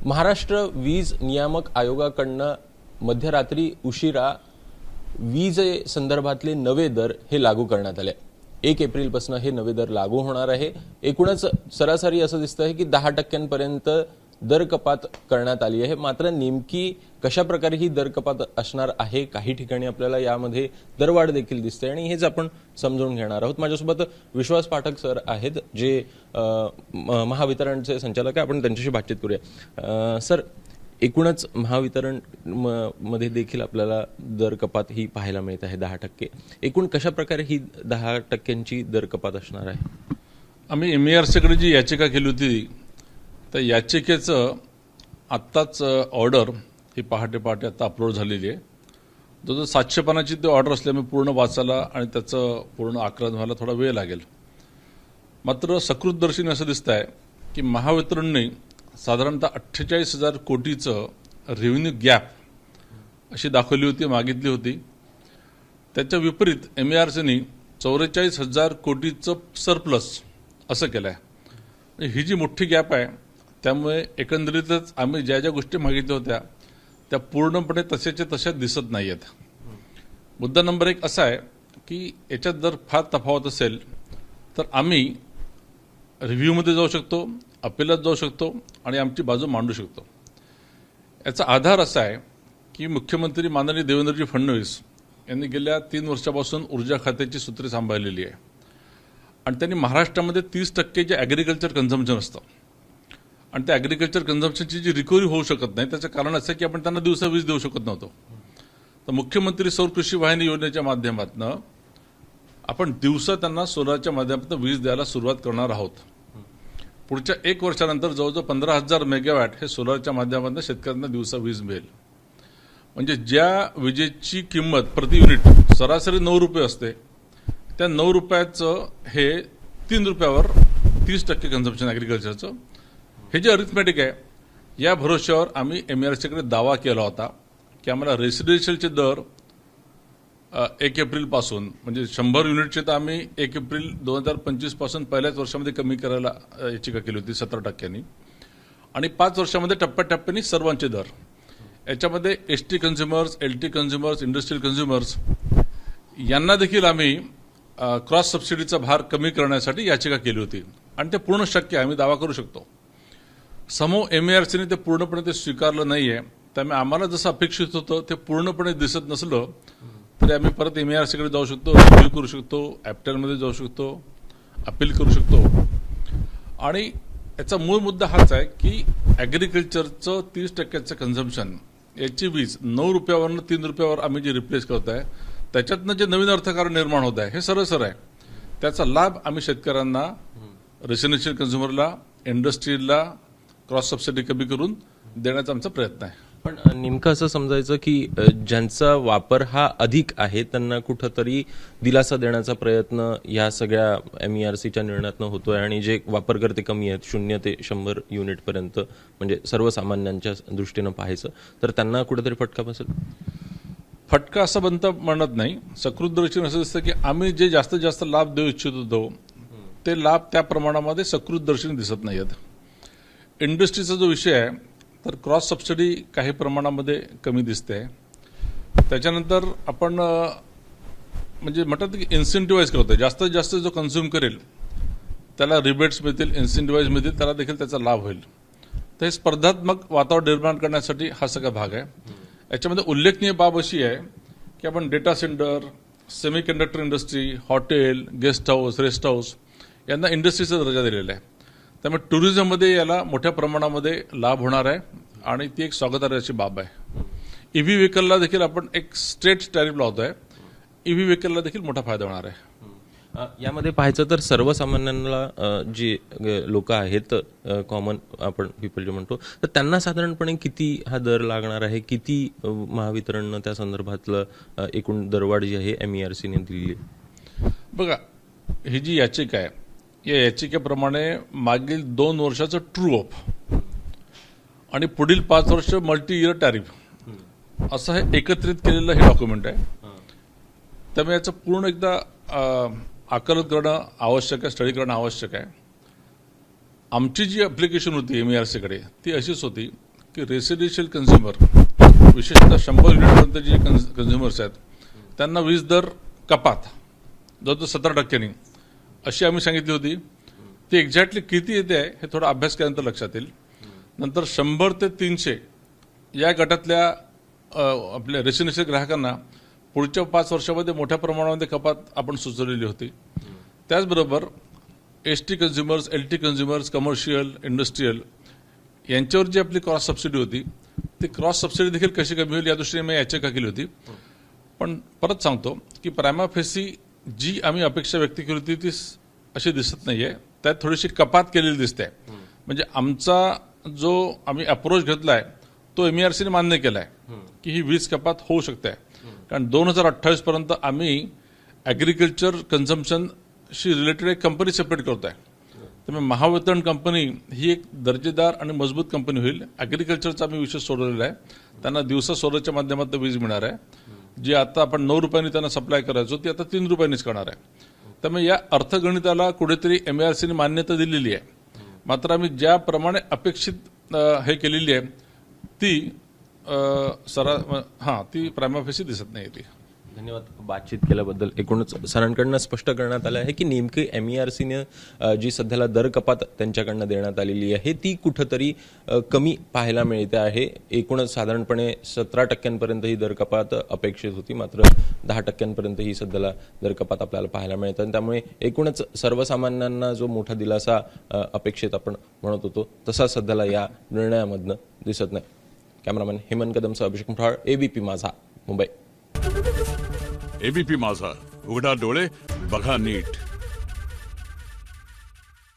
महाराष्ट्र वीज नियामक आयोगाकडनं मध्यरात्री उशिरा वीज संदर्भातले नवे दर हे लागू करण्यात आले। 1 एप्रिलपासून हे नवे दर लागू होणार आहे। एकूणच सरासरी असं दिसतं आहे की 10% दर कपात करण्यात आली आहे। मात्र नेमकी कशा प्रकारे ही दर कपात असणार आहे, काही ठिकाणी आपल्याला यामध्ये दरवाढ देखील दिसते आणि हेच आपण समजून घेणार आहोत। माझ्यासोबत विश्वास पाठक सर आहेत, जे महावितरणचे संचालक आहे। आपण त्यांच्याशी बातचीत करूया। सर, एकूणच महावितरण मध्ये देखील आपल्याला दर कपात ही पाहायला मिळत आहे 10%। एकूण कशा प्रकारे ही 10%ची दर कपात असणार आहे? आम्ही MERCकडे जी याचिका केली होती त्या याचिकेचं आत्ताच ऑर्डर ही पहाटे आता अपलोड झालेली आहे। जो 700 पानाची ती ऑर्डर असल्यामुळे पूर्ण वाचायला आणि त्याचं पूर्ण आकलन व्हायला थोडा वेळ लागेल। मात्र सकृतदर्शीने असं दिसत आहे की महावितरणने साधारणतः 48,000 कोटीचं रेव्हेन्यू गॅप अशी दाखवली होती, मागितली होती। त्याच्या विपरीत MERCने 44,000 कोटीचं सरप्लस असं केलं आहे। ही जी मोठी गॅप आहे त्यामुळे एकंदरीतच आम्ही ज्या ज्या गोष्टी मागितल्या होत्या त्या पूर्णपणे तशाच्या तशा दिसत नाही आहेत। मुद्दा नंबर 1 असा आहे की याच्यात जर फार तफावत असेल तर आम्ही रिव्ह्यूमध्ये जाऊ शकतो, अपिलात जाऊ शकतो आणि आमची बाजू मांडू शकतो। याचा आधार असा आहे की मुख्यमंत्री माननीय देवेंद्रजी फडणवीस यांनी गेल्या 3 वर्षापासून ऊर्जा खात्याची सूत्रे सांभाळलेली आहे आणि त्यांनी महाराष्ट्रामध्ये 30% जे ॲग्रिकल्चर कन्झम्पशन असतं आणि त्या ॲग्रिकल्चर कन्झम्पशनची जी रिकव्हरी होऊ शकत नाही त्याचं कारण असं की आपण त्यांना दिवसा वीज देऊ शकत नव्हतो। तर मुख्यमंत्री सौर कृषी वाहिनी योजनेच्या माध्यमातून आपण दिवसा त्यांना सोलारच्या माध्यमातून वीज द्यायला सुरुवात करणार आहोत। पुढच्या 1 वर्षानंतर जवळजवळ 15,000 मेगावॅट हे सोलारच्या माध्यमातून शेतकऱ्यांना दिवसा वीज मिळेल। म्हणजे ज्या विजेची किंमत प्रति युनिट सरासरी 9 रुपये असते त्या 9 रुपयाचं हे 3 रुपयावर 30% कन्झम्पशन ॲग्रिकल्चरचं। हे जे अरिथमॅटिक आहे या भरोश्यावर आम्ही MERCकडे दावा केला होता की आम्हाला रेसिडेन्शियलचे दर 1 एप्रिलपासून म्हणजे 100 युनिटचे तर आम्ही 1 एप्रिल 2025 पासून पहिल्याच वर्षामध्ये कमी करायला याचिका केली होती 17% आणि 5 वर्षामध्ये टप्प्याटप्प्याने सर्वांचे दर। याच्यामध्ये ST consumers, LT consumers, industrial consumers यांना देखील आम्ही क्रॉस सबसिडीचा भार कमी करण्यासाठी याचिका केली होती आणि ते पूर्ण शक्य आहे, आम्ही दावा करू शकतो। समोर MERCने ते पूर्णपणे ते स्वीकारलं नाहीये, त्यामुळे आम्हाला जसं अपेक्षित होतं ते पूर्णपणे दिसत नसलं तरी आम्ही परत MERCकडे जाऊ शकतो, रिव्ह्यू करू शकतो, ॲप्टेलमध्ये जाऊ शकतो, अपील करू शकतो। आणि याचा मूळ मुद्दा हाच आहे की ॲग्रिकल्चरचं 30% कन्झम्पशन याची वीज 9 रुपयावरनं 3 रुपयावर आम्ही जे रिप्लेस करत आहे त्याच्यातनं जे नवीन अर्थकारण निर्माण होत आहे हे सरळ आहे। त्याचा लाभ आम्ही शेतकऱ्यांना, रेसिडेन्शियल कन्झ्युमरला, इंडस्ट्रीला क्रॉस सबसिडी कमी करून देण्याचा आमचा प्रयत्न आहे। पण नेमकं असं समजायचं की ज्यांचा वापर हा अधिक आहे त्यांना कुठंतरी दिलासा देण्याचा प्रयत्न या सगळ्या MERCच्या निर्णयातनं होतोय आणि जे वापरकर्ते कमी आहेत 0 ते 100 युनिटपर्यंत म्हणजे सर्वसामान्यांच्या दृष्टीनं पाहायचं तर त्यांना कुठेतरी फटका बसेल। फटका असं म्हणत नाही, सकृतदर्शीने असं दिसतं की आम्ही जे जास्तीत जास्त लाभ देऊ इच्छित होतो ते लाभ त्या प्रमाणामध्ये सकृतदर्शीने दिसत नाही आहेत। इंडस्ट्रीचा जो विषय आहे तर क्रॉस सबसिडी काही प्रमाणामध्ये कमी दिसते। त्याच्यानंतर आपण म्हणजे म्हणतात की इन्सेंटिव्हाइज करतोय, जास्तीत जास्त जो कन्झ्युम करेल त्याला रिबेट्स मिळतील, इन्सेंटिव्हाइज मिळतील, त्याला देखील त्याचा लाभ होईल। तर हे स्पर्धात्मक वातावरण निर्माण करण्यासाठी हा सगळा भाग आहे। याच्यामध्ये उल्लेखनीय बाब अशी आहे की आपण data centre, semiconductor industry, hotel, guest house, rest house यांना इंडस्ट्रीचा दर्जा दिलेला आहे। त्यामुळे टुरिझममध्ये याला मोठ्या प्रमाणामध्ये लाभ होणार आहे आणि ती एक स्वागतार्हाची बाब आहे। EV व्हेकलला देखील आपण एक स्ट्रेट टॅरिफ लावतोय, EV व्हेकलला देखील मोठा फायदा होणार आहे। यामध्ये पाहायचं तर सर्वसामान्यांना जी लोक आहेत, कॉमन आपण पीपल जे म्हणतो, तर त्यांना साधारणपणे किती हा दर लागणार आहे, किती महावितरणनं त्या संदर्भातलं एकूण दरवाढ जी आहे MERCने दिली? बघा, ही जी याचिका आहे या याचिकेप्रमाणे मागील 2 वर्षाचं ट्रू अप आणि पुढील 5 वर्ष मल्टी इयर टॅरिफ असं हे एकत्रित केलेलं हे डॉक्युमेंट आहे। त्यामुळे याचं पूर्ण एकदा आकलन करणं आवश्यक आहे, स्टडी करणं आवश्यक आहे। आमची जी ॲप्लिकेशन होती MERCकडे ती अशीच होती की रेसिडेन्शियल कन्झ्युमर विशेषतः 100 युनिटपर्यंत जे कन्झ्युमर्स आहेत त्यांना वीज दर कपात जवळजवळ 17% अशी आम्ही सांगितली होती. ती एक्झॅक्टली किती येते आहे हे थोडा अभ्यास केल्यानंतर लक्षात येईल. नंतर 100 ते 300 या गटातल्या आपल्या रेसिडेन्शियल ग्राहकांना पुढच्या 5 वर्षामध्ये मोठ्या प्रमाणामध्ये कपात आपण सुचवलेली होती. त्याचबरोबर ST consumers, LT consumers, commercial, industrial यांच्यावर जी आपली क्रॉस सबसिडी होती ती क्रॉस सबसिडी देखील कशी कमी होईल या दृष्टीने मी याचिका केली होती. पण परत सांगतो की प्रायमा फेसी जी आम्ही अपेक्षा व्यक्त केली होती ती अशी दिसत नाहीये. त्यात थोडीशी कपात केलेली दिसते. म्हणजे आमचा जो आम्ही अप्रोच घेतलाय तो MERC ने मान्य केलाय की ही वीज कपात होऊ शकते. कारण 2028 पर्यंत आम्ही ॲग्रिकल्चर कन्झम्पशनशी रिलेटेड एक कंपनी सेपरेट करतोय. त्यामुळे महावितरण कंपनी ही एक दर्जेदार आणि मजबूत कंपनी होईल. ॲग्रिकल्चरचा आम्ही विषय सोडवलेला आहे. त्यांना दिवसा सोलरच्या माध्यमातून वीज मिळणार आहे. जी आता आपण 9 रुपयांनी त्यांना सप्लाय करायचो ती आता 3 रुपयांनीच करणार आहे. त्यामुळे या अर्थगणिताला कुठेतरी MERC ने मान्यता दिलेली आहे. मात्र आम्ही ज्याप्रमाणे अपेक्षित हे केलेली आहे ती ती प्रायमा फेसी दिसत नाही ती. धन्यवाद बातचीत केल्याबद्दल. एकूणच सरांकडनं स्पष्ट करण्यात आलं आहे की नेमकी MERC ने जी सध्याला दर कपात त्यांच्याकडनं देण्यात आलेली आहे ती कुठंतरी कमी पाहायला मिळते आहे. एकूणच साधारणपणे 17% ही दर कपात अपेक्षित होती, मात्र 10% ही सध्याला दर कपात आपल्याला पाहायला मिळते. आणि त्यामुळे एकूणच सर्वसामान्यांना जो मोठा दिलासा अपेक्षित आपण म्हणत होतो तसा सध्याला या निर्णयामधनं दिसत नाही. कॅमेरामॅन हेमंत कदमसह अभिषेक मुठाळ, ABP माझा, मुंबई. ABP माझा, उघडा डोळे बघा नीट.